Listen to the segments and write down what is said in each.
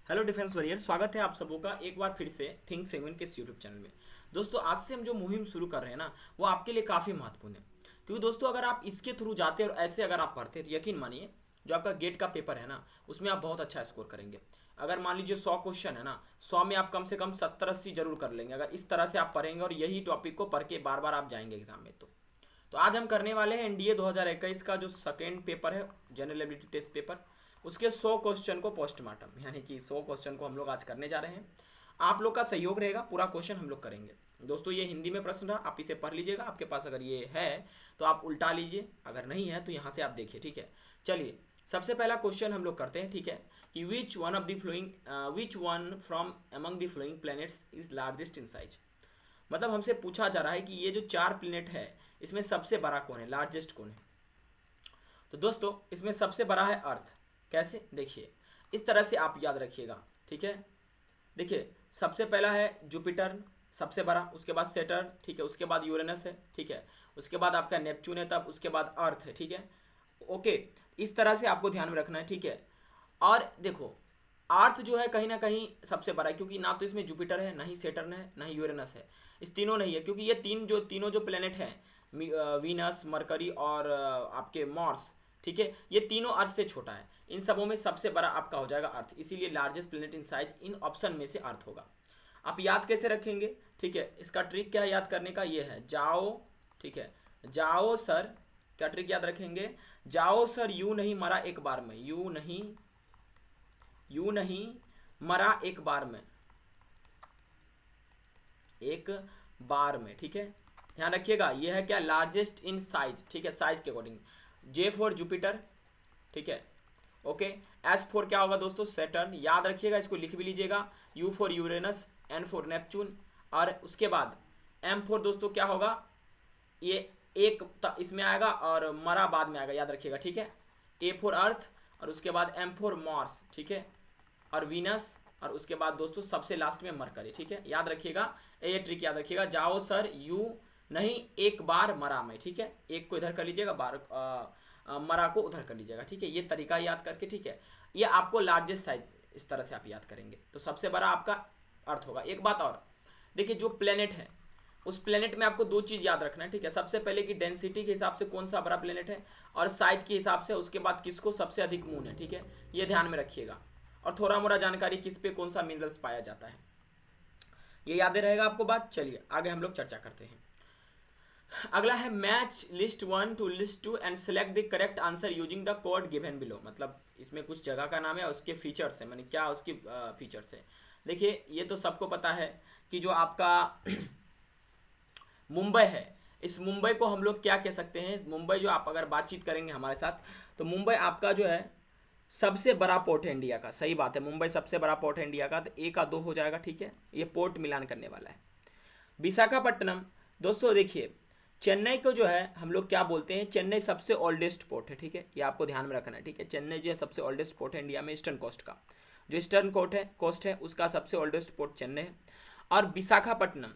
Hello defence warrior, स्वागत है आप सबों का एक बार फिर से थिंक सेवन के यूट्यूब चैनल में। दोस्तों आज से हम जो मुहिम शुरू कर रहे हैं ना, वो आपके लिए काफ़ी महत्वपूर्ण है। क्योंकि दोस्तों अगर आप इसके थ्रू जाते और ऐसे अगर आप पढ़ते तो यकीन मानिए जो आपका गेट का पेपर है ना, उसमें आप बहुत अच्छा स्कोर करेंगे। अगर मान लीजिए 100 क्वेश्चन है ना, 100 में आप कम से कम 70-80 जरूर कर लेंगे अगर इस तरह से आप पढ़ेंगे और यही टॉपिक को पढ़ के बार बार आप जाएंगे एग्जाम में। तो आज हम करने वाले हैं एनडीए 2021 का जो सेकेंड पेपर है, जनरल एबिलिटी टेस्ट पेपर, उसके 100 क्वेश्चन को पोस्टमार्टम, यानी कि 100 क्वेश्चन को हम लोग आज करने जा रहे हैं। आप लोग का सहयोग रहेगा, पूरा क्वेश्चन हम लोग करेंगे। दोस्तों ये हिंदी में प्रश्न रहा, आप इसे पढ़ लीजिएगा। आपके पास अगर ये है तो आप उल्टा लीजिए, अगर नहीं है तो यहाँ से आप देखिए, ठीक है। चलिए सबसे पहला क्वेश्चन हम लोग करते हैं, ठीक है, कि which one from among the flowing planets is largest in size. मतलब हमसे पूछा जा रहा है कि ये जो 4 प्लेनेट है इसमें सबसे बड़ा कौन है, लार्जेस्ट कौन है। तो दोस्तों इसमें सबसे बड़ा है अर्थ। कैसे, देखिए इस तरह से आप याद रखिएगा, ठीक है। देखिए सबसे पहला है जुपिटर, सबसे बड़ा, उसके बाद सेटर्न, ठीक है, उसके बाद यूरेनस है, ठीक है, उसके बाद आपका नेपच्यून है, तब उसके बाद अर्थ है, ठीक है। ओके, इस तरह से आपको ध्यान में रखना है, ठीक है। और देखो अर्थ जो है कहीं ना कहीं सबसे बड़ा है, क्योंकि ना तो इसमें जुपिटर है, ना ही सेटर्न है, ना ही यूरेनस है, इस तीनों नहीं है। क्योंकि ये तीनों जो प्लेनेट हैं, वीनस, मरकरी और आपके मार्स, ठीक है, ये तीनों अर्थ से छोटा है। इन सबों में सबसे बड़ा आपका हो जाएगा अर्थ, इसीलिए largest planet in size in option में से अर्थ होगा। आप याद कैसे रखेंगे, ठीक है, इसका ट्रिक क्या है याद करने का, ये है जाओ, ठीक है, जाओ सर, क्या ट्रिक याद रखेंगे, जाओ सर यूं नहीं मरा एक बार में, यूं नहीं मरा एक बार में, एक बार में, ठीक है। ध्यान रखिएगा ये है क्या, लार्जेस्ट इन साइज, ठीक है, साइज के अकॉर्डिंग। जे फॉर जुपिटर, ठीक है, ओके। एस फॉर क्या होगा दोस्तों, सेटर्न, याद रखिएगा, इसको लिख भी लीजिएगा। U for Uranus, N for Neptune, और उसके बाद एम फॉर दोस्तों क्या होगा, ये एक इसमें आएगा और मरा बाद में आएगा, याद रखिएगा, ठीक है। ए फॉर अर्थ, और उसके बाद एम फॉर मार्स, ठीक है, और वीनस, और उसके बाद दोस्तों सबसे लास्ट में मरकरी, ठीक है, याद रखिएगा। ये ट्रिक याद रखिएगा, जाओ सर यू नहीं एक बार मरा में, ठीक है, एक को इधर कर लीजिएगा, मरा को उधर कर लीजिएगा, ठीक है, ये तरीका याद करके, ठीक है। ये आपको लार्जेस्ट साइज इस तरह से आप याद करेंगे, तो सबसे बड़ा आपका अर्थ होगा। एक बात और, देखिए जो प्लेनेट है उस प्लेनेट में आपको दो चीज़ याद रखना है, ठीक है। सबसे पहले कि डेंसिटी के हिसाब से कौन सा बड़ा प्लेनेट है, और साइज के हिसाब से उसके बाद किसको सबसे अधिक मून है, ठीक है, ये ध्यान में रखिएगा। और थोड़ा मोड़ा जानकारी किस पे कौन सा मिनरल्स पाया जाता है, ये याद रहेगा आपको बात। चलिए आगे हम लोग चर्चा करते हैं। अगला है match list 1 to list 2 and select the correct answer using the code given below. मतलब इसमें कुछ जगह का नाम है, उसके फीचर्स है, मैंने क्या उसकी फीचर्स है। देखिए ये तो सबको पता है कि जो आपका मुंबई है, इस मुंबई को हम लोग क्या कह सकते हैं, मुंबई जो आप अगर बातचीत करेंगे हमारे साथ, तो मुंबई आपका जो है सबसे बड़ा पोर्ट है इंडिया का। सही बात है, मुंबई सबसे बड़ा पोर्ट है इंडिया का, तो ए का 2 हो जाएगा, ठीक है, ये पोर्ट मिलान करने वाला है। विशाखापट्टनम, दोस्तों देखिए चेन्नई को जो है हम लोग क्या बोलते हैं, चेन्नई सबसे ओल्डेस्ट पोर्ट है, ठीक है, ये आपको ध्यान में रखना है, ठीक है। चेन्नई जो है सबसे ओल्डेस्ट पोर्ट है इंडिया में, ईस्टर्न कोस्ट का, जो ईस्टर्न कोस्ट है उसका सबसे ओल्डेस्ट पोर्ट चेन्नई है। और विशाखापट्टनम,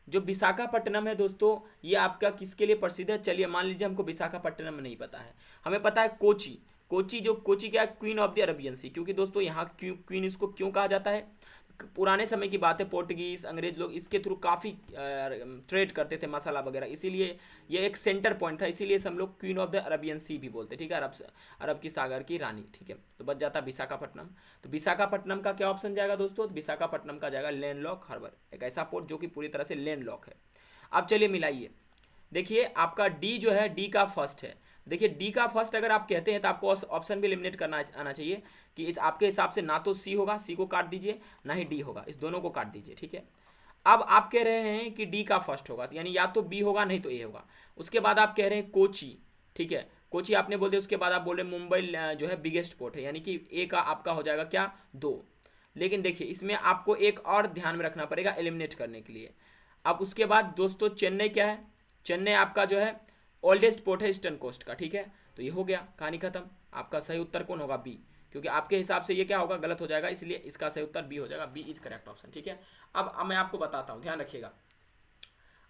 जो विशाखापट्टनम है दोस्तों, ये आपका किसके लिए प्रसिद्ध है। चलिए मान लीजिए हमको विशाखापट्टनम नहीं पता है, हमें पता है कोची। कोची क्या है, क्वीन ऑफ द अरबियन सी। क्योंकि दोस्तों यहाँ क्वीन इसको क्यों कहा जाता है, पुराने समय की बात है, पोर्टुगीज अंग्रेज लोग इसके थ्रू काफ़ी ट्रेड करते थे मसाला वगैरह, इसीलिए ये एक सेंटर पॉइंट था, इसीलिए हम लोग क्वीन ऑफ द अरबियन सी भी बोलते, ठीक है, अरब की सागर की रानी, ठीक है। तो बच जाता विशाखापट्टनम। तो विशाखापट्टनम का क्या ऑप्शन जाएगा दोस्तों, विशाखापट्टनम का जाएगा लैंडलॉक हार्बर, एक ऐसा पोर्ट जो कि पूरी तरह से लैंडलॉक है। अब चलिए मिलाइए, देखिए आपका डी जो है, डी का फर्स्ट है। देखिए डी का फर्स्ट अगर आप कहते हैं तो आपको ऑप्शन भी एलिमिनेट करना आना चाहिए कि आपके हिसाब से ना तो सी होगा, सी को काट दीजिए, ना ही डी होगा, इस दोनों को काट दीजिए, ठीक है। अब आप कह रहे हैं कि डी का फर्स्ट होगा, तो यानी या तो बी होगा नहीं तो ए होगा। उसके बाद आप कह रहे हैं कोची, ठीक है, कोची आपने बोल दिया। उसके बाद आप बोल रहे मुंबई जो है बिगेस्ट पोर्ट है, यानी कि ए का आपका हो जाएगा क्या, 2। लेकिन देखिए इसमें आपको एक और ध्यान में रखना पड़ेगा एलिमिनेट करने के लिए। अब उसके बाद दोस्तों चेन्नई क्या है, चेन्नई आपका जो है ओल्डेस्ट पोर्ट है ईस्टर्न कोस्ट का, ठीक है। तो ये हो गया, कहानी खत्म। आपका सही उत्तर कौन होगा, बी, क्योंकि आपके हिसाब से ये क्या होगा, गलत हो जाएगा, इसलिए इसका सही उत्तर बी हो जाएगा, बी इज करेक्ट ऑप्शन, ठीक है। अब मैं आपको बताता हूँ, ध्यान रखिएगा।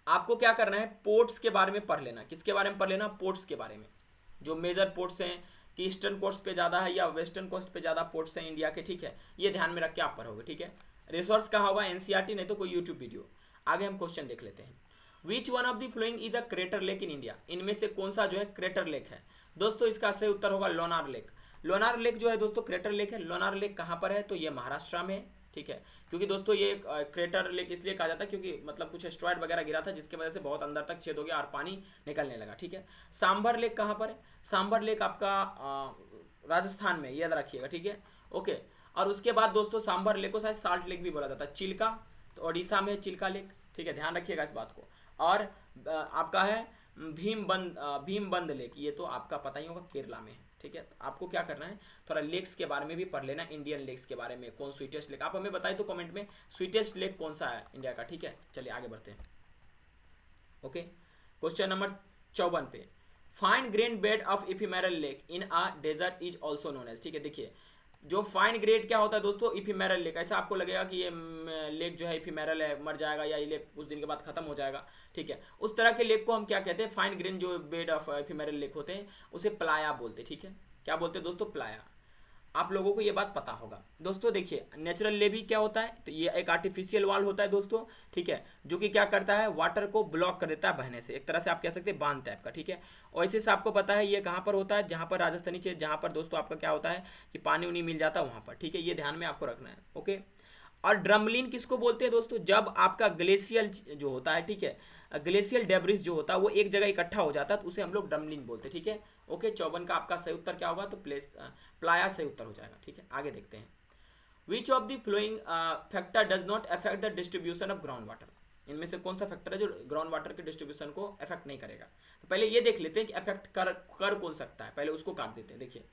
आपको क्या करना है, पोर्ट्स के बारे में पढ़ लेना। किसके बारे में पढ़ लेना, पोर्ट्स के बारे में, जो मेजर पोर्ट्स हैं कि ईस्टर्न कोस्ट पे ज़्यादा है या वेस्टर्न कोस्ट पे ज़्यादा पोर्ट्स हैं इंडिया के, ठीक है, ये ध्यान में रख के आप पढ़ोगे, ठीक है। रिसोर्स कहाँ होगा, एनसीईआरटी, नहीं तो कोई यूट्यूब वीडियो। आगे हम क्वेश्चन देख लेते हैं। विच one of the following is a crater lake in India, इनमें से कौन सा जो है क्रेटर लेक है। दोस्तों इसका सही उत्तर होगा लोनार लेक। लोनार लेक जो है दोस्तों क्रेटर लेक है। लोनार लेक कहाँ पर है, तो ये महाराष्ट्र में है, ठीक है। क्योंकि दोस्तों ये क्रेटर लेक इसलिए कहा जाता है क्योंकि मतलब कुछ एस्ट्रॉयड वगैरह गिरा था जिसकी वजह से बहुत अंदर तक छेद हो गया और पानी निकलने लगा, ठीक है। सांभर लेक कहाँ पर है, सांभर लेक आपका राजस्थान में, याद रखिएगा, ठीक है, ओके। और उसके बाद दोस्तों सांभर लेक को शायद साल्ट लेक भी बोला जाता है। चिल्का तो ओडिशा में चिल्का लेक, ठीक है, ध्यान रखिएगा इस बात को। और आपका है भीमबंद लेक, ये तो आपका पता ही होगा केरला में है, ठीक है। आपको क्या करना है, थोड़ा लेक्स के बारे में भी पढ़ लेना, इंडियन लेक्स के बारे में, कौन स्वीटेस्ट लेक, आप हमें बताइए तो कमेंट में स्वीटेस्ट लेक कौन सा है इंडिया का, ठीक है। चलिए आगे बढ़ते हैं, ओके। क्वेश्चन नंबर 54 पे, fine grain bed of ephemeral lake in a desert is also known as, ठीक है। देखिए जो फाइन ग्रेड क्या होता है दोस्तों, इफिमेरल लेक, ऐसा आपको लगेगा कि ये लेक जो है इफिमेरल है, मर जाएगा या ये लेक कुछ दिन के बाद खत्म हो जाएगा, ठीक है। उस तरह के लेक को हम क्या कहते हैं, फाइन ग्रेन जो बेड ऑफ इफिमेरल लेक होते हैं उसे प्लाया बोलते हैं, ठीक है। क्या बोलते हैं दोस्तों, प्लाया। आप लोगों को ये बात पता होगा दोस्तों। देखिए नेचुरल लेवी क्या होता है, तो ये एक आर्टिफिशियल वाल होता है दोस्तों, ठीक है, जो कि क्या करता है, वाटर को ब्लॉक कर देता है बहने से, एक तरह से आप कह सकते हैं बांध टाइप का, ठीक है। और इसी से आपको पता है ये कहाँ पर होता है, जहाँ पर राजस्थानी क्षेत्र, जहाँ पर दोस्तों आपका क्या होता है कि पानी उनी मिल जाता है वहाँ पर, ठीक है, ये ध्यान में आपको रखना है, ओके। और ड्रमलिन किसको बोलते हैं दोस्तों, जब आपका ग्लेशियल जो होता है, ठीक है, ग्लेशियल डेब्रिस जो होता है वो एक जगह इकट्ठा हो जाता है तो उसे हम लोग ड्रमलिन बोलते हैं, ठीक है, ओके। 54 का आपका सही उत्तर क्या होगा, तो प्लाया सही उत्तर हो जाएगा, ठीक है। आगे देखते हैं, which of the flowing factor does not affect the distribution of ground water, इनमें से कौन सा फैक्टर है जो ग्राउंड वाटर के डिस्ट्रीब्यूशन को अफेक्ट नहीं करेगा। तो पहले ये देख लेते हैं कि अफेक्ट कर कौन सकता है, पहले उसको काट देते हैं।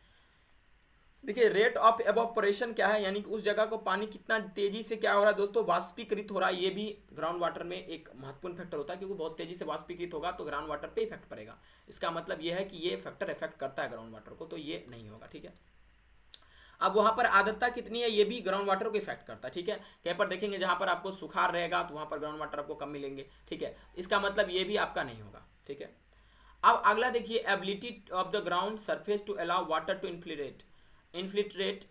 देखिए रेट ऑफ एवोपरेशन क्या है, यानी कि उस जगह को पानी कितना तेजी से क्या हो रहा है दोस्तों, वाष्पीकृत हो रहा है, ये भी ग्राउंड वाटर में एक महत्वपूर्ण फैक्टर होता है, क्योंकि बहुत तेजी से वाष्पीकृत होगा तो ग्राउंड वाटर पे इफेक्ट पड़ेगा। इसका मतलब ये है कि ये फैक्टर इफेक्ट करता है ग्राउंड वाटर को, तो ये नहीं होगा, ठीक है। अब वहां पर आर्द्रता कितनी है, ये भी ग्राउंड वाटर को इफेक्ट करता है, ठीक है। कहीं पर देखेंगे जहां पर आपको सुखाड़ रहेगा तो वहां पर ग्राउंड वाटर आपको कम मिलेंगे, ठीक है। इसका मतलब ये भी आपका नहीं होगा, ठीक है। अब अगला देखिए, ability of the ground surface to allow water to infiltrate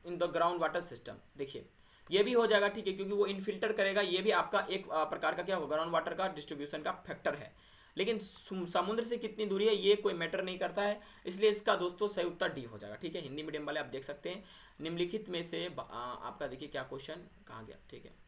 in the ground water system. देखिए ये भी हो जाएगा, ठीक है, क्योंकि वो इनफिल्टर करेगा, ये भी आपका एक प्रकार का क्या होगा, ग्राउंड वाटर का डिस्ट्रीब्यूशन का फैक्टर है। लेकिन समुद्र से कितनी दूरी है ये कोई मैटर नहीं करता है, इसलिए इसका दोस्तों सही उत्तर डी हो जाएगा, ठीक है। हिंदी मीडियम वाले आप देख सकते हैं, निम्नलिखित में से आपका देखिए क्या क्वेश्चन कहाँ गया, ठीक है।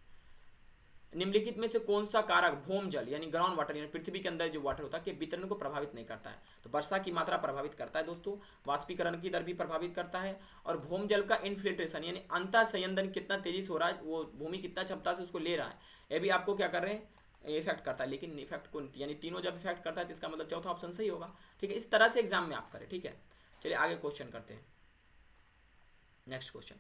निम्नलिखित में से कौन सा कारक भूम जल यानी ग्राउंड वाटर यानी पृथ्वी के अंदर जो वाटर होता है के वितरण को प्रभावित नहीं करता है, तो वर्षा की मात्रा प्रभावित करता है दोस्तों, वाष्पीकरण की दर भी प्रभावित करता है, और भूम जल का इनफिल्ट्रेशन यानी अंतर संयंदन कितना तेजी से हो रहा है, वो भूमि कितना क्षमता से उसको ले रहा है, ये भी आपको क्या कर रहे हैं, इफेक्ट करता है। लेकिन इफेक्ट को यानी तीनों जब इफेक्ट करता है तो इसका मतलब चौथा ऑप्शन सही होगा, ठीक है। इस तरह से एग्जाम में आप करें, ठीक है। चलिए आगे क्वेश्चन करते हैं, नेक्स्ट क्वेश्चन।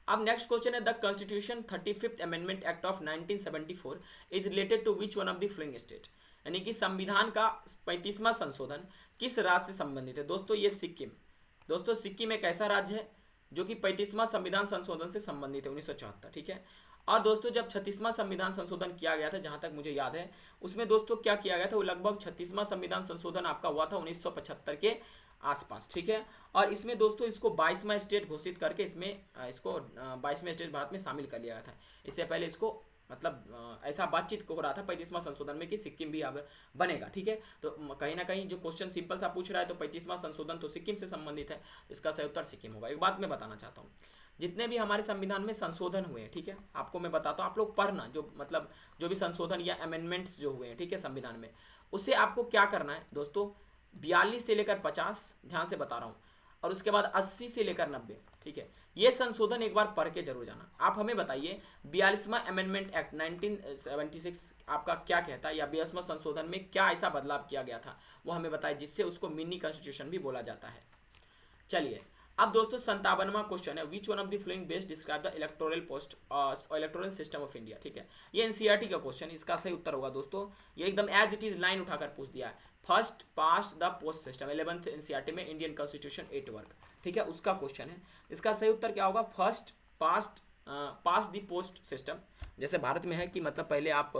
अब नेक्स्ट क्वेश्चन है, the constitution 35th amendment act of 1974 is related to which one of the following state, यानी कि संविधान का 35वां संशोधन किस राज्य से संबंधित है। दोस्तों ये सिक्किम, दोस्तों सिक्किम एक ऐसा राज्य है जो कि 35वां संविधान संशोधन से संबंधित है 1974, ठीक है। और दोस्तों जब 36वां संविधान संशोधन किया गया था, जहां तक मुझे याद है, उसमें दोस्तों क्या किया गया था, वो लगभग 36वां संविधान संशोधन आपका हुआ था 1975 के आसपास, ठीक है। और इसमें दोस्तों इसको 22वां स्टेट घोषित करके इसको 22वें स्टेट भारत में शामिल कर लिया गया था। इससे पहले इसको मतलब ऐसा बातचीत हो रहा था 35वां संशोधन में कि सिक्किम भी अब बनेगा, ठीक है। तो कहीं ना कहीं जो क्वेश्चन सिंपल सा पूछ रहा है तो 35वां संशोधन तो सिक्किम से संबंधित है, इसका सही उत्तर सिक्किम होगा। एक बात मैं बताना चाहता हूँ, जितने भी हमारे संविधान में संशोधन हुए हैं, ठीक है, आपको मैं बताता हूँ, आप लोग पढ़ना, जो मतलब जो भी संशोधन या अमेंडमेंट्स जो हुए हैं, ठीक है, संविधान में, उससे आपको क्या करना है दोस्तों, 42 से लेकर 50, ध्यान से बता रहा हूँ, और उसके बाद 80 से लेकर 90, ठीक है, ये संशोधन एक बार पढ़ के जरूर जाना। आप हमें बताइए 42वां अमेंडमेंट एक्ट 1976 आपका क्या कहता है, या 42वां संशोधन में क्या ऐसा बदलाव किया गया था, वो हमें बताए, जिससे उसको मिनी कॉन्स्टिट्यूशन भी बोला जाता है। चलिए अब दोस्तों 57वां क्वेश्चन है, विच one of the flowing best describe the electoral system of India, ठीक है। ये एनसीईआरटी का क्वेश्चन, इसका सही उत्तर होगा दोस्तों, ये एकदम एज इट इज लाइन उठाकर पूछ दिया है, first past the post system 11th NCERT में इंडियन कॉन्स्टिट्यूशन 8 वर्क, ठीक है, उसका क्वेश्चन है। इसका सही उत्तर क्या होगा, first pass the post system, जैसे भारत में है कि मतलब पहले आप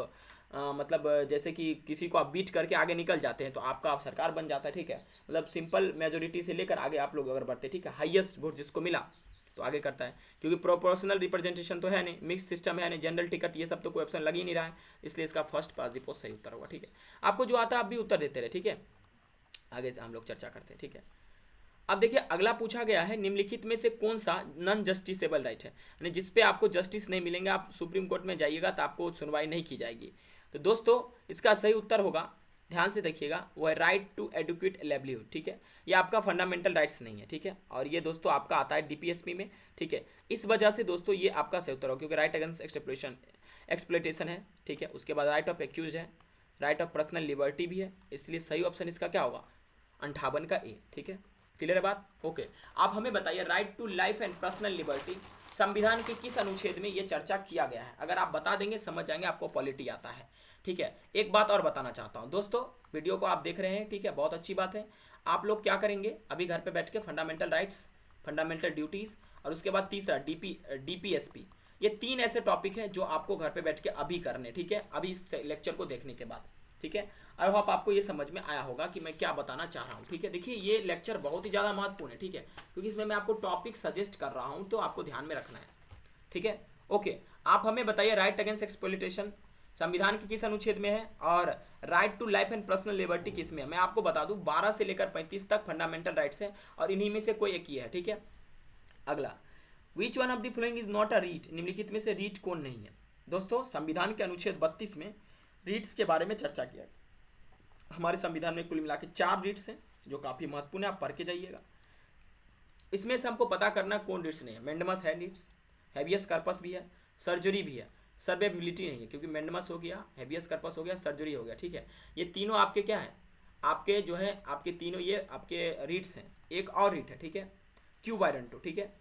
मतलब जैसे कि किसी को आप बीट करके आगे निकल जाते हैं तो आपका आप सरकार बन जाता है, ठीक है। मतलब सिंपल मेजोरिटी से लेकर आगे आप लोग अगर बढ़ते, ठीक है, हाईएस्ट वोट जिसको मिला तो आगे करता है, क्योंकि प्रोपोर्शनल रिप्रेजेंटेशन तो है नहीं, मिक्स सिस्टम है नहीं, जनरल टिकट ये सब तो कोई ऑप्शन लग ही नहीं रहा है, इसलिए इसका फर्स्ट पास दी पोस्ट सही उत्तर होगा, ठीक है। आपको जो आता है आप भी उत्तर देते रहे, ठीक है। आगे हम लोग चर्चा करते हैं, ठीक है। अब देखिए अगला पूछा गया है, निम्नलिखित में से कौन सा नॉन जस्टिसेबल राइट है, यानी जिसपे आपको जस्टिस नहीं मिलेंगे, आप सुप्रीम कोर्ट में जाइएगा तो आपको सुनवाई नहीं की जाएगी। तो दोस्तों इसका सही उत्तर होगा, ध्यान से देखिएगा, वो है राइट टू एडुकेट लाइवलीहुड, ठीक है। ये आपका फंडामेंटल राइट्स नहीं है, ठीक है, और ये दोस्तों आपका आता है डीपीएसपी में, ठीक है। इस वजह से दोस्तों ये आपका सही उत्तर होगा, क्योंकि राइट अगेंस्ट एक्सप्लोइटेशन है, ठीक है। उसके बाद राइट ऑफ एक्यूज है, राइट ऑफ पर्सनल लिबर्टी भी है, इसलिए सही ऑप्शन इसका क्या होगा, 58 का ए, ठीक है। क्लियर है बात, ओके। आप हमें बताइए right to life and personal liberty संविधान के किस अनुच्छेद में ये चर्चा किया गया है। अगर आप बता देंगे समझ जाएंगे आपको पॉलिटी आता है, ठीक है। एक बात और बताना चाहता हूँ दोस्तों, वीडियो को आप देख रहे हैं, ठीक है, बहुत अच्छी बात है। आप लोग क्या करेंगे अभी घर पे बैठ के, फंडामेंटल राइट्स, फंडामेंटल ड्यूटीज, और उसके बाद तीसरा डीपीएसपी, ये 3 ऐसे टॉपिक हैं जो आपको घर पे बैठ के अभी करने, ठीक है, अभी इस लेक्चर को देखने के बाद, ठीक है। आई होप आपको ये समझ में आया होगा कि मैं क्या बताना चाह रहा हूँ, ठीक है। देखिए ये लेक्चर बहुत ही ज़्यादा महत्वपूर्ण है, ठीक है, क्योंकि इसमें मैं आपको टॉपिक सजेस्ट कर रहा हूँ, तो आपको ध्यान में रखना है, ठीक है, ओके। आप हमें बताइए राइट अगेंस्ट एक्सप्लॉइटेशन संविधान के किस अनुच्छेद में है, और right to life and personal liberty किस में है। मैं आपको बता दूं 12 से लेकर 35 तक फंडामेंटल राइट्स हैं, और इन्हीं में से कोई एक ही है, ठीक है। अगला, which one of the following is not a writ, निम्नलिखित में से रीट कौन नहीं है। दोस्तों संविधान के अनुच्छेद 32 में रीट्स के बारे में चर्चा किया है। हमारे संविधान में कुल मिला के 4 रीट्स हैं जो काफ़ी महत्वपूर्ण है, आप पढ़ के जाइएगा। इसमें से हमको पता करना कौन रीट्स नहीं है। मेंडमस है रीट्स, हैबियस कार्पस भी है, सर्जरी भी है, सर्वेबिलिटी नहीं है, क्योंकि मेंडमस हो गया, हैबियस कार्पस हो गया, सर्जरी हो गया, ठीक है। ये तीनों आपके क्या है, आपके जो है आपके तीनों ये आपके रीट्स हैं। एक और रीट है, ठीक है, क्यू वारंटो, ठीक है।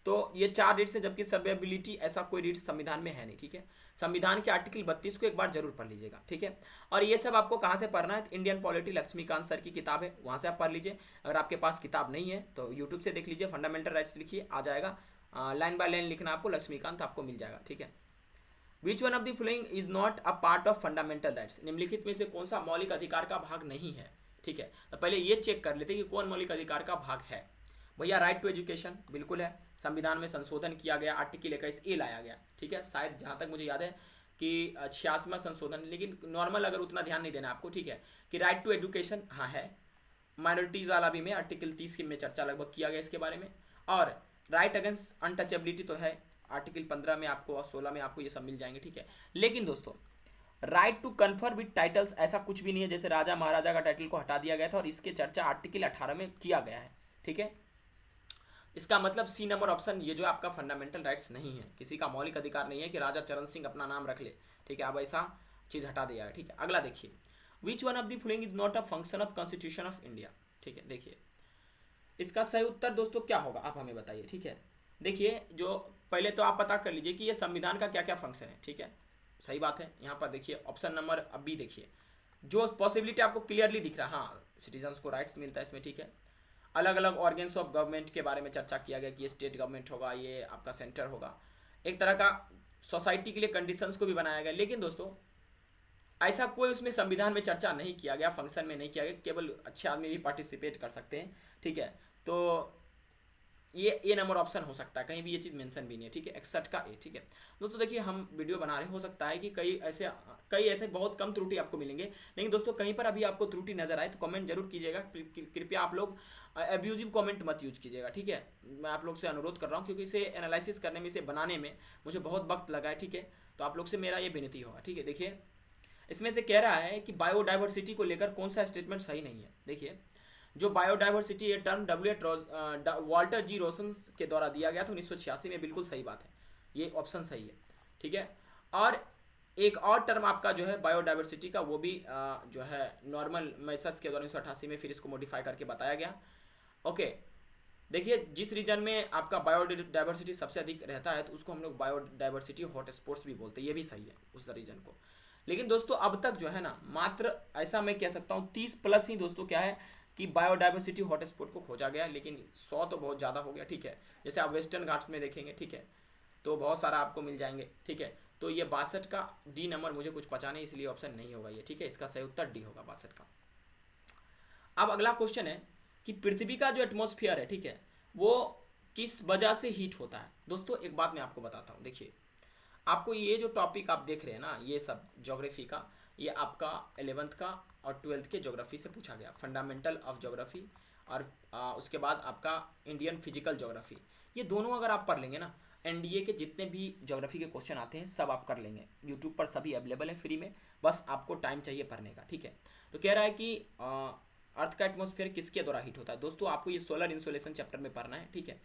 तो ये 4 रीट्स हैं, जबकि सर्वेबिलिटी ऐसा कोई रीट संविधान में है नहीं, ठीक है। संविधान के आर्टिकल 32 को एक बार जरूर पढ़ लीजिएगा, ठीक है। और ये सब आपको कहाँ से पढ़ना है, इंडियन पॉलिटी लक्ष्मीकांत सर की किताब है, वहाँ से आप पढ़ लीजिए। अगर आपके पास किताब नहीं है तो यूट्यूब से देख लीजिए, फंडामेंटल राइट्स लिखिए, आ जाएगा, लाइन बाय लाइन लिखना आपको, लक्ष्मीकांत आपको मिल जाएगा, ठीक है। विच one of the following is not a part of fundamental rights, निम्नलिखित में से कौन सा मौलिक अधिकार का भाग नहीं है, ठीक है। तो पहले ये चेक कर लेते कि कौन मौलिक अधिकार का भाग है। भैया राइट टू एजुकेशन बिल्कुल है, संविधान में संशोधन किया गया, आर्टिकल 21A लाया गया, ठीक है। शायद जहाँ तक मुझे याद है कि 86वां संशोधन, लेकिन नॉर्मल अगर उतना ध्यान नहीं देना आपको, ठीक है, कि राइट टू एजुकेशन हाँ है। माइनॉरिटीज वाला भी में आर्टिकल 30 में चर्चा लगभग किया गया इसके बारे में। और राइट अगेंस्ट अनटचेबिलिटी तो है, आर्टिकल 15 में आपको और 16 में आपको ये सब मिल जाएंगे, ठीक है। लेकिन दोस्तों right to confer with titles ऐसा कुछ भी नहीं है, जैसे राजा महाराजा का टाइटल को हटा दिया गया था, और इसके चर्चा आर्टिकल 18 में किया गया है, ठीक है। इसका मतलब सी नंबर ऑप्शन ये जो आपका फंडामेंटल राइट्स नहीं है, किसी का मौलिक अधिकार नहीं है कि राजा चरण सिंह अपना नाम रख ले, ठीक है, अब ऐसा चीज़ हटा दिया है, ठीक है। अगला देखिए, विच one of the following is not a function of constitution of India, ठीक है। देखिए इसका सही उत्तर दोस्तों क्या होगा, आप हमें बताइए, ठीक है। देखिए जो पहले तो आप पता कर लीजिए कि ये संविधान का क्या क्या फंक्शन है, ठीक है, सही बात है। यहाँ पर देखिए ऑप्शन नंबर अब बी देखिए, जो पॉसिबिलिटी आपको क्लियरली दिख रहा है, हाँ सिटीजन्स को राइट्स मिलता है इसमें, ठीक है। अलग अलग ऑर्गेन्स ऑफ गवर्नमेंट के बारे में चर्चा किया गया कि ये स्टेट गवर्नमेंट होगा, ये आपका सेंटर होगा, एक तरह का सोसाइटी के लिए कंडीशंस को भी बनाया गया। लेकिन दोस्तों ऐसा कोई उसमें संविधान में चर्चा नहीं किया गया, फंक्शन में नहीं किया गया, केवल अच्छे आदमी भी पार्टिसिपेट कर सकते हैं, ठीक है। तो ये ए नंबर ऑप्शन हो सकता है, कहीं भी ये चीज़ मेंशन भी नहीं है, ठीक है, 61 का ए, ठीक है। दोस्तों देखिए हम वीडियो बना रहे, हो सकता है कि कई ऐसे बहुत कम त्रुटि आपको मिलेंगे, लेकिन दोस्तों कहीं पर अभी आपको त्रुटि नजर आए तो कमेंट जरूर कीजिएगा। कृपया आप लोग एब्यूजिव कमेंट मत यूज कीजिएगा, ठीक है। मैं आप लोग से अनुरोध कर रहा हूँ, क्योंकि इसे एनालिसिस करने में, इसे बनाने में मुझे बहुत वक्त लगा है, ठीक है। तो आप लोग से मेरा ये विनती होगा, ठीक है। देखिए इसमें से कह रहा है कि बायोडाइवर्सिटी को लेकर कौन सा स्टेटमेंट सही नहीं है। देखिए जो बायोडाइवर्सिटी ये टर्म वॉल्टर जी रोसन के द्वारा दिया गया था 1986 में, बिल्कुल सही बात है, ये ऑप्शन सही है, ठीक है। और एक और टर्म आपका जो है बायोडाइवर्सिटी का, वो भी जो है नॉर्मल मैसेज के द्वारा 1988 में फिर इसको मॉडिफाई करके बताया गया, ओके। देखिए जिस रीजन में आपका बायोडाइवर्सिटी सबसे अधिक रहता है तो उसको हम लोग बायोडाइवर्सिटी हॉट स्पॉट्स भी बोलते हैं, ये भी सही है उस रीजन को। लेकिन दोस्तों अब तक जो है ना, मात्र ऐसा मैं कह सकता हूँ 30+ ही दोस्तों क्या है कि बायोडाइवर्सिटी हॉटस्पॉट को खोजा गया, लेकिन 100 तो बहुत ज़्यादा हो गया, ठीक है। जैसे आप वेस्टर्न घाट्स में देखेंगे, ठीक है, तो बहुत सारा आपको मिल जाएंगे, ठीक है। तो ये 62 का डी नंबर मुझे कुछ पता नहीं, इसलिए ऑप्शन नहीं होगा ये, ठीक है। इसका सही उत्तर डी होगा 62 का। अब अगला क्वेश्चन है कि पृथ्वी का जो एटमॉस्फेयर है, ठीक है, वो किस वजह से हीट होता है। दोस्तों एक बात मैं आपको बताता हूँ, देखिए आपको ये जो टॉपिक आप देख रहे हैं ना, ये सब ज्योग्राफी का, ये आपका 11th का और 12th के ज्योग्राफी से पूछा गया, फंडामेंटल ऑफ ज्योग्राफी, और उसके बाद आपका इंडियन फिजिकल ज्योग्राफी। ये दोनों अगर आप पढ़ लेंगे ना, एनडीए के जितने भी ज्योग्राफी के क्वेश्चन आते हैं सब आप कर लेंगे, यूट्यूब पर सभी अवेलेबल है फ्री में, बस आपको टाइम चाहिए पढ़ने का, ठीक है। तो कह रहा है कि अर्थ का एटमॉस्फेयर किसके द्वारा हीट होता है। दोस्तों आपको ये सोलर इंसोलेशन चैप्टर में पढ़ना है, ठीक है,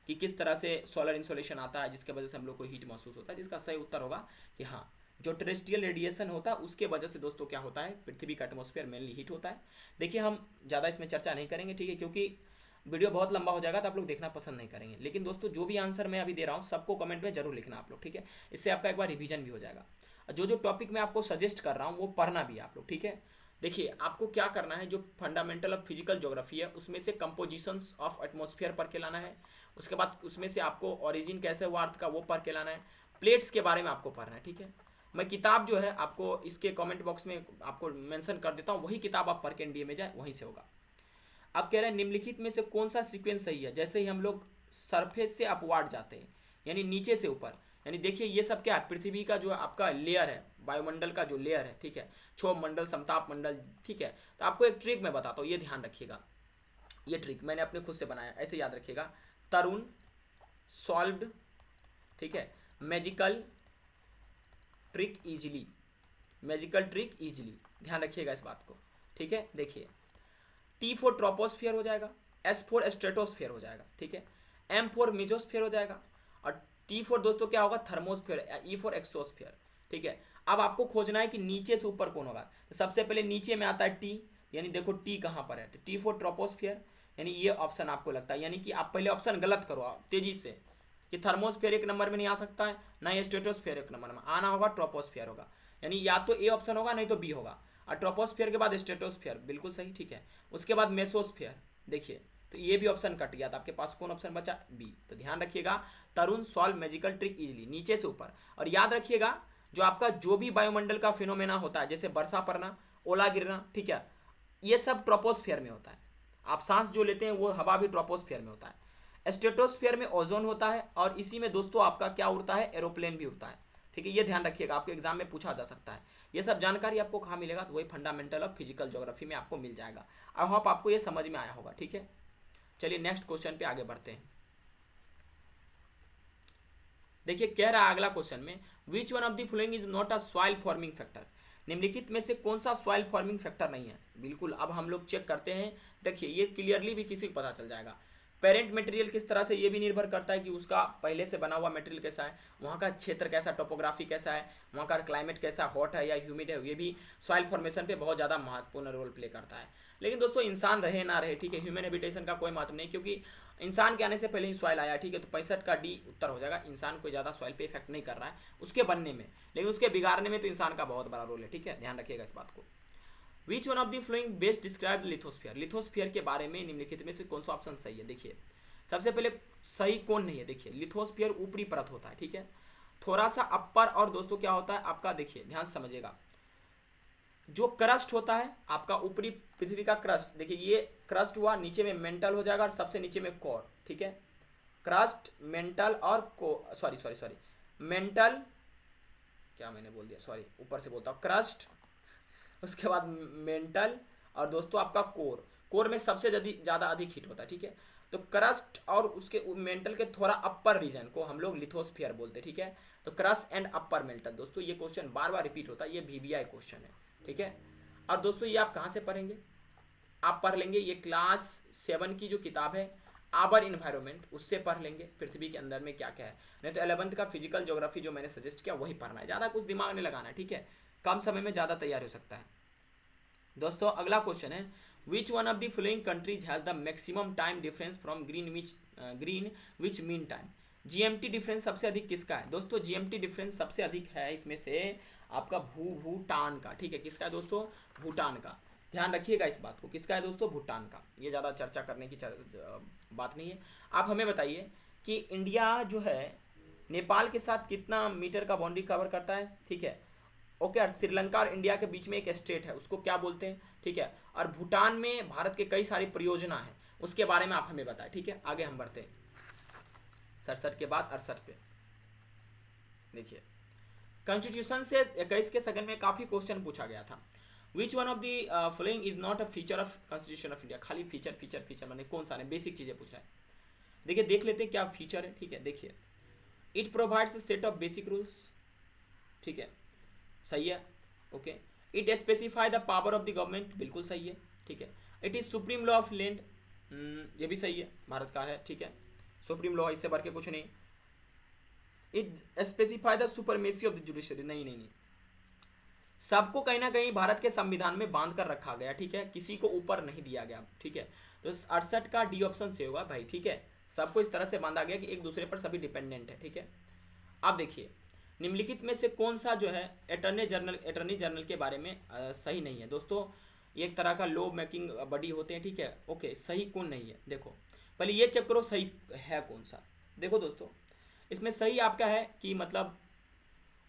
कि किस तरह से सोलर इंसोलेशन आता है जिसके वजह से हम लोग को हीट महसूस होता है। जिसका सही उत्तर होगा कि हाँ, जो टेरेस्ट्रियल रेडिएशन होता है उसके वजह से दोस्तों क्या होता है, पृथ्वी का एटमॉस्फेयर मेनली हीट होता है। देखिए हम ज़्यादा इसमें चर्चा नहीं करेंगे, ठीक है, क्योंकि वीडियो बहुत लंबा हो जाएगा तो आप लोग देखना पसंद नहीं करेंगे। लेकिन दोस्तों जो भी आंसर मैं अभी दे रहा हूँ सबको कमेंट में जरूर लिखना आप लोग, ठीक है, इससे आपका एक बार रिवीजन भी हो जाएगा। जो जो टॉपिक मैं आपको सजेस्ट कर रहा हूँ वो पढ़ना भी आप लोग, ठीक है। देखिए आपको क्या करना है, जो फंडामेंटल ऑफ फिजिकल ज्योग्राफी है उसमें से कंपोजिशंस ऑफ एटमॉस्फेयर पढ़ के लाना है, उसके बाद उसमें से आपको ओरिजिन कैसे हुआ अर्थ का वो पढ़ के लाना है, प्लेट्स के बारे में आपको पढ़ना है, ठीक है। मैं किताब जो है आपको इसके कमेंट बॉक्स में आपको मेंशन कर देता हूँ, वही किताब आप पढ़ के एनडीए में जाए, वहीं से होगा। अब कह रहे हैं निम्नलिखित में से कौन सा सीक्वेंस सही है। जैसे ही हम लोग सरफेस से अपवार्ड जाते हैं, यानी नीचे से ऊपर, यानी देखिए ये सब क्या है, पृथ्वी का जो आपका लेयर है, वायुमंडल का जो लेयर है, ठीक है, क्षोभ मंडल, समताप मंडल, ठीक है। तो आपको एक ट्रिक मैं बताता हूँ, ये ध्यान रखिएगा, ये ट्रिक मैंने अपने खुद से बनाया, ऐसे याद रखिएगा, तरुण, सॉल्व्ड, ठीक है, magical trick easily, magical trick easily, ध्यान रखिएगा इस बात को, ठीक है। देखिए T4 ट्रोपोस्फियर हो जाएगा, S4 स्ट्रेटोस्फियर हो जाएगा, ठीक है, M4 मेजोस्फियर हो जाएगा, और T4 दोस्तों क्या होगा, थर्मोस्फियर, E4 एक्सोस्फियर, ठीक है। अब आपको खोजना है कि नीचे से ऊपर कौन होगा। तो सबसे पहले नीचे में आता है T, यानी देखो T कहाँ पर है, तो T4 ट्रोपोस्फियर, यानी ये ऑप्शन आपको लगता है, यानी कि आप पहले ऑप्शन गलत करो आप तेजी से, कि थर्मोस्फियर एक नंबर में नहीं आ सकता है, ना ही स्ट्रेटोस्फियर एक नंबर में, आना होगा ट्रोपोस्फियर होगा, यानी या तो ए ऑप्शन होगा नहीं तो बी होगा। और ट्रोपोस्फियर के बाद स्ट्रेटोस्फियर, बिल्कुल सही, ठीक है। उसके बाद मेसोस्फियर, देखिए तो ये भी ऑप्शन कट गया था, आपके पास कौन ऑप्शन बचा, बी। तो ध्यान रखिएगा, तरुण, सॉल्व, मैजिकल ट्रिक इजीली, नीचे से ऊपर। और याद रखिएगा जो आपका जो भी वायुमंडल का फिनोमेना होता है, जैसे वर्षा पड़ना, ओला गिरना, ठीक है, ये सब ट्रोपोस्फियर में होता है। आप सांस जो लेते हैं वो हवा भी ट्रोपोस्फियर में होता है। स्ट्रेटोस्फियर में ओजोन होता है, और इसी में दोस्तों आपका क्या उड़ता है, एरोप्लेन भी उड़ता है, ठीक है। ये ध्यान रखिएगा, आपके एग्जाम में पूछा जा सकता है। ये सब जानकारी आपको कहाँ मिलेगा, तो वही फंडामेंटल ऑफ फिजिकल ज्योग्राफी में आपको मिल जाएगा। आई होप आपको ये समझ में आया होगा, ठीक है। चलिए नेक्स्ट क्वेश्चन पे आगे बढ़ते हैं। देखिए कह रहा है अगला क्वेश्चन में, विच one of the following is not a soil forming factor. निम्नलिखित में से कौन सा सॉइल फॉर्मिंग फैक्टर नहीं है। बिल्कुल, अब हम लोग चेक करते हैं। देखिए ये क्लियरली भी किसी को पता चल जाएगा। पेरेंट मटेरियल किस तरह से, ये भी निर्भर करता है कि उसका पहले से बना हुआ मटेरियल कैसा है, वहाँ का क्षेत्र कैसा, टोपोग्राफी कैसा है, वहाँ का क्लाइमेट कैसा, हॉट है या ह्यूमिड है, ये भी सॉइल फॉर्मेशन पे बहुत ज़्यादा महत्वपूर्ण रोल प्ले करता है। लेकिन दोस्तों इंसान रहे ना रहे, ठीक है, ह्यूमन हैबिटेशन का कोई महत्व नहीं, क्योंकि इंसान के आने से पहले ही सॉइल आया, ठीक है। तो 65 का डी उत्तर हो जाएगा। इंसान कोई ज़्यादा सॉइल पे इफेक्ट नहीं कर रहा है उसके बनने में, लेकिन उसके बिगाड़ने में तो इंसान का बहुत बड़ा रोल है, ठीक है, ध्यान रखिएगा इस बात को। विच one of the flowing best describe lithosphere. Lithosphere के बारे में निम्नलिखित में से कौन सा ऑप्शन सही है। देखिए सबसे पहले सही कौन नहीं है, देखिए लिथोस्फियर ऊपरी परत होता है, ठीक है, थोड़ा सा अपर, और दोस्तों क्या होता है आपका, देखिए ध्यान से समझिएगा, जो क्रस्ट होता है आपका ऊपरी पृथ्वी का क्रस्ट, देखिए ये क्रस्ट हुआ, नीचे में मेंटल हो जाएगा और सबसे नीचे में कोर, ठीक है। क्रस्ट, मेंटल और सॉरी मेंटल, क्या मैंने बोल दिया, सॉरी, ऊपर से बोलता हूँ, क्रस्ट, उसके बाद मेंटल, और दोस्तों आपका कोर। कोर में सबसे ज़्यादा अधिक हीट होता है, ठीक है। तो क्रस्ट और उसके मेंटल के थोड़ा अपर रीजन को हम लोग लिथोस्फियर बोलते हैं, ठीक है। तो क्रस्ट एंड अपर मेंटल, दोस्तों ये क्वेश्चन बार बार रिपीट होता है, ये VBI क्वेश्चन है, ठीक है। और दोस्तों ये आप कहाँ से पढ़ेंगे, आप पढ़ लेंगे ये क्लास 7 की जो किताब है आवर इन्वायरमेंट, उससे पढ़ लेंगे पृथ्वी के अंदर में क्या क्या है। नहीं तो 11th का फिजिकल ज्योग्राफी जो मैंने सजेस्ट किया वही पढ़ना है, ज़्यादा कुछ दिमाग नहीं लगाना है, ठीक है, कम समय में ज़्यादा तैयार हो सकता है। दोस्तों अगला क्वेश्चन है, विच one of the following countries has the maximum time difference from green which mean time. GMT difference सबसे अधिक किसका है। दोस्तों GMT डिफरेंस सबसे अधिक है इसमें से आपका भूटान का, ठीक है। किसका है दोस्तों, भूटान का। ध्यान रखिएगा इस बात को, किसका है दोस्तों, भूटान का। ये ज़्यादा चर्चा करने की बात नहीं है। आप हमें बताइए कि इंडिया जो है नेपाल के साथ कितना मीटर का बाउंड्री कवर करता है, ठीक है। ओके, और श्रीलंका और इंडिया के बीच में एक स्टेट है, उसको क्या बोलते हैं, ठीक है। और भूटान में भारत के कई सारी परियोजना है, उसके बारे में आप हमें बताएं, ठीक है। आगे हम बढ़ते हैं 67 के बाद 68 पे। देखिए कॉन्स्टिट्यूशन से 21 के सेकंड में काफी क्वेश्चन पूछा गया था। विच one of the following is not a feature of constitution of India. खाली फीचर फीचर फीचर माने कौन सा, बेसिक चीजें पूछ रहा है। देखिए देख लेते हैं क्या फीचर है, ठीक है। देखिए it provides set of basic rules, ठीक है, सही है। Okay, it specify the power of the government, बिल्कुल सही है, ठीक है। It is supreme law of land, ये भी सही है, भारत का है, ठीक है। सुप्रीम लॉ, इससे बढ़ के कुछ नहीं। It specify the supremacy of the judiciary, नहीं नहीं नहीं, सबको कहीं ना कहीं भारत के संविधान में बांध कर रखा गया, ठीक है, किसी को ऊपर नहीं दिया गया, ठीक है। तो 68 का डी ऑप्शन से होगा भाई, ठीक है। सबको इस तरह से बांधा गया कि एक दूसरे पर सभी डिपेंडेंट है, ठीक है। अब देखिए निम्नलिखित में से कौन सा जो है अटॉर्नी जनरल के बारे में सही नहीं है दोस्तों। एक तरह का लॉ मेकिंग बॉडी होते हैं, ठीक है। ओके, सही कौन नहीं है, देखो पहले ये चेक करो सही है कौन सा। देखो दोस्तों इसमें सही आपका है कि मतलब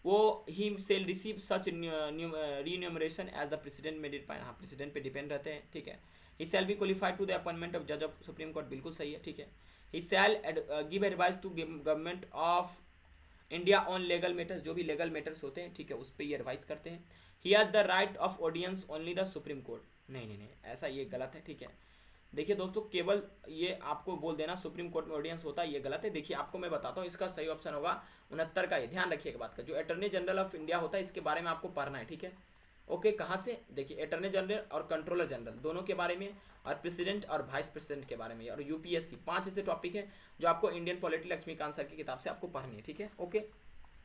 वो he shall receive such remuneration as the president में डिपेंड, हाँ प्रेसिडेंट पे डिपेंड रहते हैं, ठीक है। He shall be qualified to the appointment of जज ऑफ सुप्रीम कोर्ट, बिल्कुल सही है, ठीक है। He shall give advice to government of India on legal matters, जो भी लीगल मैटर्स होते हैं, ठीक है, उस पर ये एडवाइस करते हैं। He has the right of audience only the supreme court, नहीं नहीं नहीं, ऐसा ये गलत है, ठीक है। देखिए दोस्तों केवल ये आपको बोल देना सुप्रीम कोर्ट में ऑडियंस होता है, ये गलत है। देखिए आपको मैं बताता हूँ, इसका सही ऑप्शन होगा 69 का, ये ध्यान रखिएगा बात का। जो अटॉर्नी जनरल ऑफ इंडिया होता है इसके बारे में आपको पढ़ना है, ठीक है। ओके, कहाँ से, देखिए अटॉर्नी जनरल और कंट्रोलर जनरल दोनों के बारे में, और प्रेसिडेंट और वाइस प्रेसिडेंट के बारे में, और यूपीएससी, 5 ऐसे टॉपिक है जो आपको इंडियन पॉलिटी लक्ष्मीकांत सर की किताब से आपको पढ़नी है, ठीक है। ओके,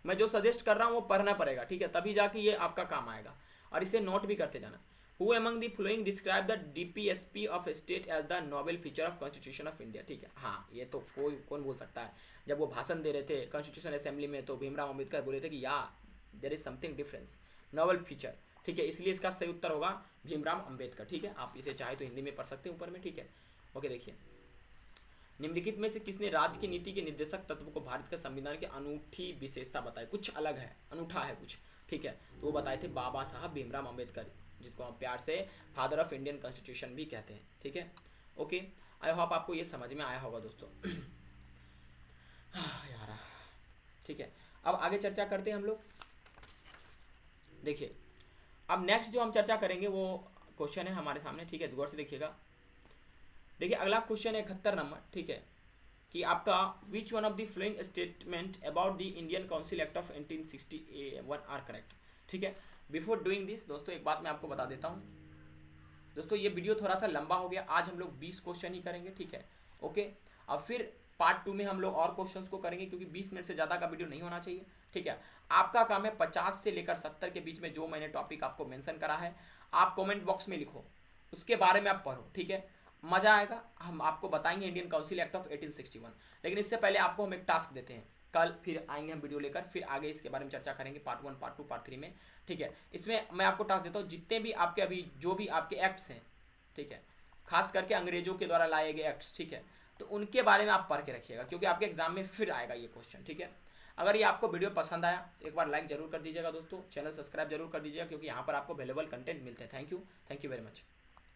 मैं जो सजेस्ट कर रहा हूँ वो पढ़ना पड़ेगा, ठीक है, तभी जाके ये आपका काम आएगा, और इसे नोट भी करते जाना। Who among the following describe the DPSP of a state as the novel feature of Constitution of India, ठीक है। हाँ ये तो कोई कौन बोल सकता है, जब वो भाषण दे रहे थे कॉन्स्टिट्यूशन असेंबली में तो भीमराव अम्बेडकर बोले थे कि या there is something difference, novel feature, ठीक है। इसलिए इसका सही उत्तर होगा भीमराव अम्बेडकर, ठीक है। आप इसे चाहे तो हिंदी में पढ़ सकते हैं ऊपर में, ठीक है। ओके, देखिए निम्नलिखित में से किसने राज्य की नीति के निर्देशक तत्व को भारत के संविधान की अनूठी विशेषता बताई, कुछ अलग है, अनूठा है कुछ, ठीक है। तो वो बताए थे बाबा साहब भीमराव अम्बेडकर, जिसको हम प्यार से फादर ऑफ इंडियन कॉन्स्टिट्यूशन भी कहते हैं, ठीक है। ओके, आई होप आपको ये समझ में आया होगा दोस्तों। यार ठीक है, अब आगे चर्चा करते हैं हम लोग। देखिए अब नेक्स्ट जो हम चर्चा करेंगे वो क्वेश्चन है हमारे सामने, ठीक है, गौर से देखिएगा। देखिए अगला क्वेश्चन है 71 नंबर, ठीक है, कि आपका which one of the following statement about the Indian council act of 1861 are correct, ठीक है। बिफोर डूइंग दिस दोस्तों एक बात मैं आपको बता देता हूँ दोस्तों, ये वीडियो थोड़ा सा लंबा हो गया, आज हम लोग 20 क्वेश्चन ही करेंगे, ठीक है। ओके, अब फिर पार्ट 2 में हम लोग और क्वेश्चंस को करेंगे, क्योंकि 20 मिनट से ज़्यादा का वीडियो नहीं होना चाहिए, ठीक है। आपका काम है 50 से लेकर 70 के बीच में जो मैंने टॉपिक आपको मेंशन करा है आप कमेंट बॉक्स में लिखो, उसके बारे में आप पढ़ो, ठीक है। मज़ा आएगा, हम आपको बताएंगे इंडियन काउंसिल एक्ट ऑफ 1861, लेकिन इससे पहले आपको हम एक टास्क देते हैं, कल फिर आएंगे हम वीडियो लेकर, फिर आगे इसके बारे में चर्चा करेंगे पार्ट 1 पार्ट 2 पार्ट 3 में, ठीक है। इसमें मैं आपको टास्क देता हूँ जितने भी आपके अभी जो भी आपके एक्ट्स हैं, ठीक है, खास करके अंग्रेजों के द्वारा लाए गए एक्ट्स, ठीक है, तो उनके बारे में आप पढ़ के रखिएगा, क्योंकि आपके एग्जाम में फिर आएगा ये क्वेश्चन, ठीक है। अगर ये आपको वीडियो पसंद आया तो एक बार लाइक जरूर कर दीजिएगा दोस्तों, चैनल सब्सक्राइब जरूर कर दीजिएगा, क्योंकि यहाँ पर आपको अवेलेबल कंटेंट मिलते हैं। Thank you very much.